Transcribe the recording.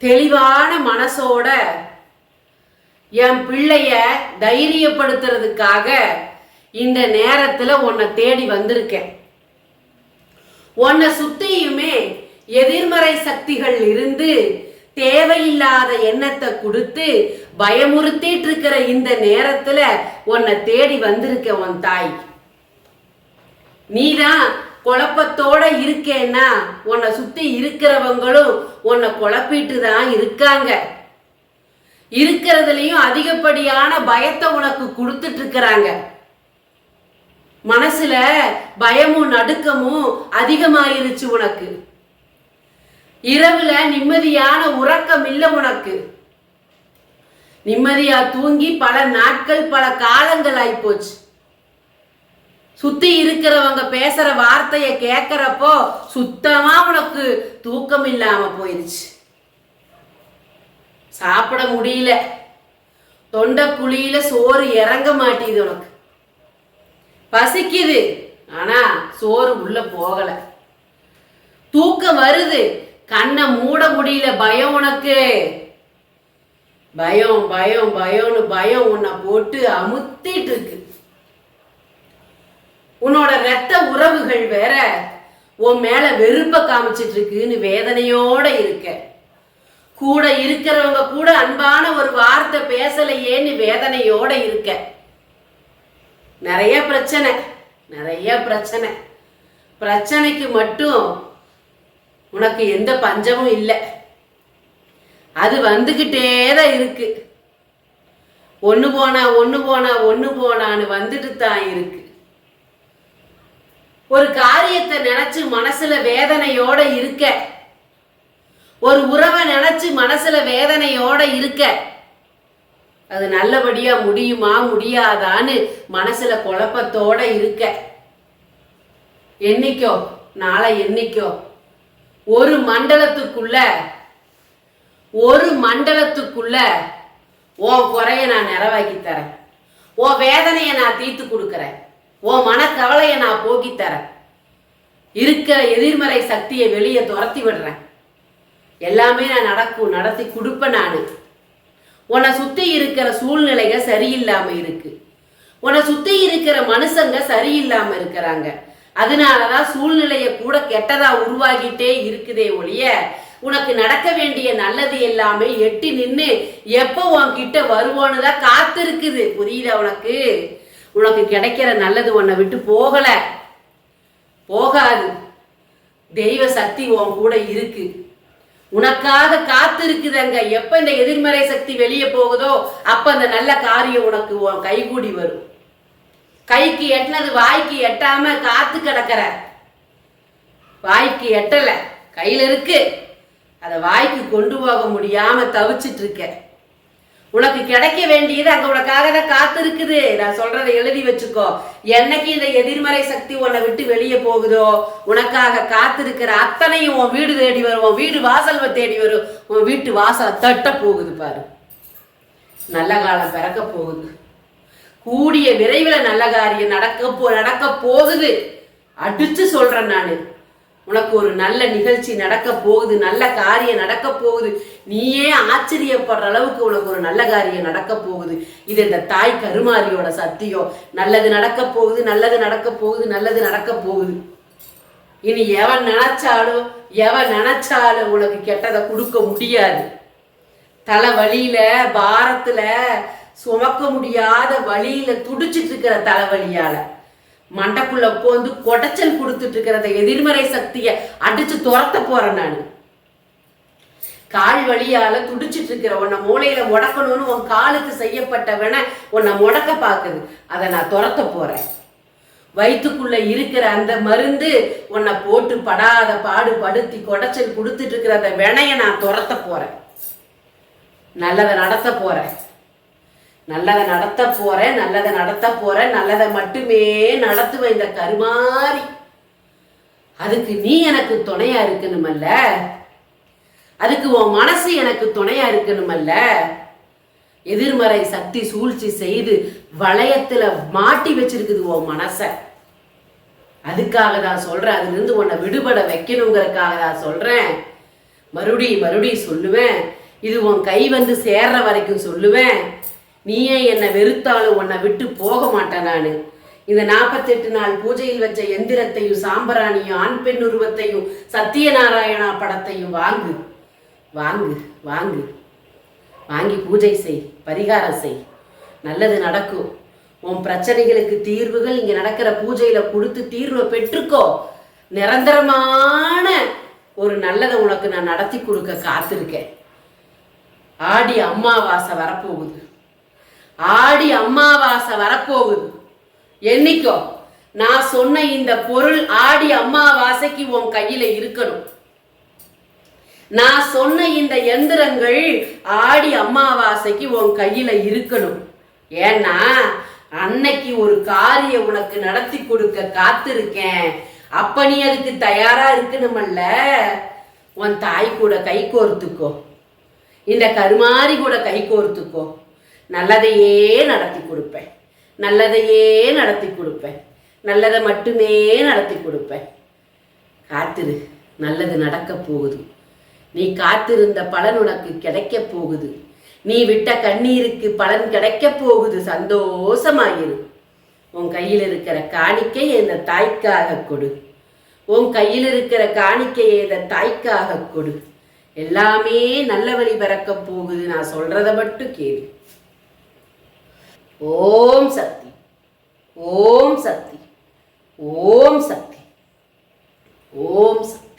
தெளிவான மனசோட என் பிள்ளைய தைரியப்படுத்துறதுக்காக இந்த நேரத்துல உன்னை தேடி வந்திருக்கேன். உன்னை சுத்தியுமே எதிர்மறை சக்திகள் இருந்து தேவையில்லாத எண்ணத்தை கொடுத்து பயமுறுத்திட்டு இருக்கிற இந்த நேரத்துல உன்னை தேடி வந்திருக்க உன் தாய். நீதான் குழப்பத்தோட இருக்கேன்னா உன்னை சுத்தி இருக்கிறவங்களும் உன்னை குழப்பிட்டு தான் இருக்காங்க. இருக்கிறதுலயும் அதிகப்படியான பயத்தை உனக்கு கொடுத்துட்டு இருக்கிறாங்க. மனசுல பயமும் நடுக்கமும் அதிகமாயிருச்சு உனக்கு. இரவுல நிம்மதியான உறக்கம் இல்லை உனக்கு. நிம்மதியா தூங்கி பல நாட்கள் பல காலங்கள் ஆயிப்போச்சு. சுத்தி இருக்கிறவங்க பேசுற வார்த்தைய கேட்கறப்போ சுத்தமா உனக்கு தூக்கம் இல்லாம போயிருச்சு. சாப்பிட முடியல, தொண்டை குழியில சோறு இறங்க மாட்டேது உனக்கு. பசிக்குது, ஆனா சோறு உள்ள போகல. தூக்கம் வருது, கண்ணை மூட முடியல. பயம் உனக்கு. பயம் பயம் பயம்னு பயம் உன்னை போட்டு அமுத்திட்டு இருக்கு. உன்னோட ரத்த உறவுகள் வேற உன் மேல வெறுப்ப காமிச்சிட்டு இருக்குன்னு வேதனையோட இருக்க. கூட இருக்கிறவங்க கூட அன்பான ஒரு வார்த்தை பேசலையேன்னு வேதனையோட இருக்க. நிறைய பிரச்சனை, நிறைய பிரச்சனை. பிரச்சனைக்கு மட்டும் உனக்கு எந்த பஞ்சமும் இல்லை. அது வந்துகிட்டே தான் இருக்கு. ஒண்ணு போனா ஒண்ணு போனா ஒண்ணு போனான்னு வந்துட்டு தான் இருக்கு. ஒரு காரியத்தை நினைச்சு மனசுல வேதனையோட இருக்க, ஒரு உறவை நினைச்சு மனசுல வேதனையோட இருக்க. அது நல்லபடியா முடியுமா முடியாதான்னு மனசுல குழப்பத்தோட இருக்க. என்னைக்கோ நாளை என்னைக்கோ ஒரு மண்டலத்துக்குள்ள உன் குறைய நான் நிறைவாக்கி தரேன். உன் வேதனையை நான் தீர்த்து கொடுக்கறேன். உன் மனக்கவலையை நான் போக்கி தரேன். இருக்கிற எதிர்மறை சக்தியை வெளியே துரத்தி விடுறேன். எல்லாமே நான் நடத்தி கொடுப்பேன். நான் உன்னை சுத்தி இருக்கிற சூழ்நிலைகள் சரியில்லாம இருக்கு. உன்னை சுத்தி இருக்கிற மனுஷங்க சரியில்லாம இருக்கிறாங்க. அதனாலதான் சூழ்நிலைய கூட கெட்டதா உருவாகிட்டே இருக்குதே ஒழிய உனக்கு நடக்க வேண்டிய நல்லது எல்லாமே எட்டி நின்று எப்போ உன்கிட்ட வருவோன்னு தான் காத்திருக்குது. புரியுதா உனக்கு? உனக்கு கிடைக்கிற நல்லது உன்னை விட்டு போகாது. தெய்வ சக்தி உன் கூட இருக்கு, உனக்காக காத்து இருக்குதுங்க. எப்ப இந்த எதிர்மறை சக்தி வெளியே போகுதோ அப்ப அந்த நல்ல காரியம் உனக்கு உன் கைகூடி வரும். கைக்கு எட்டினது வாய்க்கு எட்டாம காத்து கிடக்கிற. வாய்க்கு எட்டல, கையில இருக்கு, அதை வாய்க்கு கொண்டு போக முடியாம தவிச்சிட்டு இருக்க. உனக்கு கிடைக்க வேண்டியது அங்க உனக்காக தான் காத்து இருக்குது. நான் சொல்றதை எழுதி வச்சுக்கோ. என்னைக்கு இந்த எதிர்மறை சக்தி உன்னை விட்டு வெளியே போகுதோ உனக்காக காத்திருக்கிற அத்தனையும் உன் வீடு தேடி வரும். உன் வீடு வாசல் தேடி வரும். உன் வீட்டு வாசல் தட்ட போகுது பாரு. நல்ல காலம் பிறக்க போகுது. கூடிய விரைவில் நல்ல காரியம் நடக்க போகுது. அடிச்சு சொல்றேன் நானு. உனக்கு ஒரு நல்ல நிகழ்ச்சி நடக்க போகுது, நல்ல காரியம் நடக்க போகுது. நீயே ஆச்சரியப்படுற அளவுக்கு உனக்கு ஒரு நல்ல காரியம் நடக்க போகுது. இது இந்த தாய் கருமாரியோட சத்தியம். நல்லது நடக்க போகுது, நல்லது நடக்க போகுது, நல்லது நடக்க போகுது. இனி எவன் நினைச்சாலும் உனக்கு கெட்டதை கொடுக்க முடியாது. தலை வலியில பாரத்துல சுமக்க முடியாத வழியில துடிச்சிட்டு இருக்கிற தலைவலியால மண்டைக்குள்ள போந்து கொடைச்சல் கொடுத்துட்டு இருக்கிறத எதிர்மறை சக்திய அடிச்சு துரத்த போறேன் நான். கால் வழியால துடிச்சிட்டு இருக்கிற உன்னை மூளையில முடக்கணும்னு உன் காலுக்கு செய்யப்பட்டவன உன்னை முடக்க பாக்குது. அதை நான் துரத்த போறேன். வயிற்றுக்குள்ள இருக்கிற அந்த மருந்து உன்னை போட்டு படாத பாடு படுத்தி கொடைச்சல் கொடுத்துட்டு இருக்கிற அந்த வினைய நான் துரத்த போறேன். நல்லதை நடத்த போறேன். நல்லதை மட்டுமே நடத்துவேன் இந்த கருமாரி. அதுக்கு நீ எனக்கு துணையா இருக்கணுமல்ல, அதுக்கு உன் மனசு எனக்கு துணையா இருக்கணுமல்ல. எதிர்மறை சக்தி சூழ்ச்சி செய்து வளையத்துல மாட்டி வச்சிருக்குது உன் மனச. அதுக்காக தான் சொல்றேன். அதுல இருந்து உன்னை விடுபட வைக்கணுங்கிறதுக்காக தான் சொல்றேன். மறுபடி சொல்லுவேன். இது உன் கை வந்து சேர்ற வரைக்கும் சொல்லுவேன். நீயே என்னை வெறுத்தாலும் உன்னை விட்டு போக மாட்டேன் நான். இந்த 48 நாள் பூஜையில் வச்ச எந்திரத்தையும் சாம்பராணியும் ஆண் பெண் உருவத்தையும் சத்தியநாராயணா படத்தையும் வாங்கு வாங்கு வாங்கு வாங்கி பூஜை செய், பரிகாரம் செய், நல்லது நடக்கும். உன் பிரச்சனைகளுக்கு தீர்வுகள் இங்க நடக்கிற பூஜையில கொடுத்து தீர்வை பெற்றுக்கோ. நிரந்தரமான ஒரு நல்லதை உனக்கு நான் நடத்தி கொடுக்க காத்திருக்கேன். ஆடி அமாவாசை வரப்போகுது. ஆடி அமாவாசை வரப்போகுது. என்னைக்கோ நான் சொன்ன இந்த பொருள் ஆடி அமாவாசைக்கு உன் கையில இருக்கணும். நான் சொன்ன இந்த எந்திரங்கள் ஆடி அமாவாசைக்கு உன் கையில இருக்கணும். ஏன்னா அன்னைக்கு ஒரு காரியம் உனக்கு நடத்தி கொடுக்க காத்திருக்கேன். அப்ப நீ அதுக்கு தயாரா இருக்கணுமல்ல. உன் தாய் கூட கை கோர்த்துக்கோ, இந்த கருமாரி கூட கை கோர்த்துக்கோ. நல்லதையே நடத்தி கொடுப்பேன், நல்லதையே நடத்தி கொடுப்பேன், நல்லதை மட்டுமே நடத்தி கொடுப்பேன். காத்திரு, நல்லது நடக்க போகுது. நீ காத்திருந்த பலன் உனக்கு கிடைக்க போகுது. நீ விட்ட கண்ணீருக்கு பலன் கிடைக்க போகுது. சந்தோஷமாயிரு. உன் கையில் இருக்கிற காணிக்கையை இந்த தாய்க்காக கொடு. உன் கையில் இருக்கிற காணிக்கையை இந்த தாய்க்காக கொடு. எல்லாமே நல்ல வழி பிறக்க போகுது. நான் சொல்றத மட்டும் கேளு. ஓம் சக்தி, ஓம் சக்தி, ஓம் சக்தி, ஓம் சக்தி.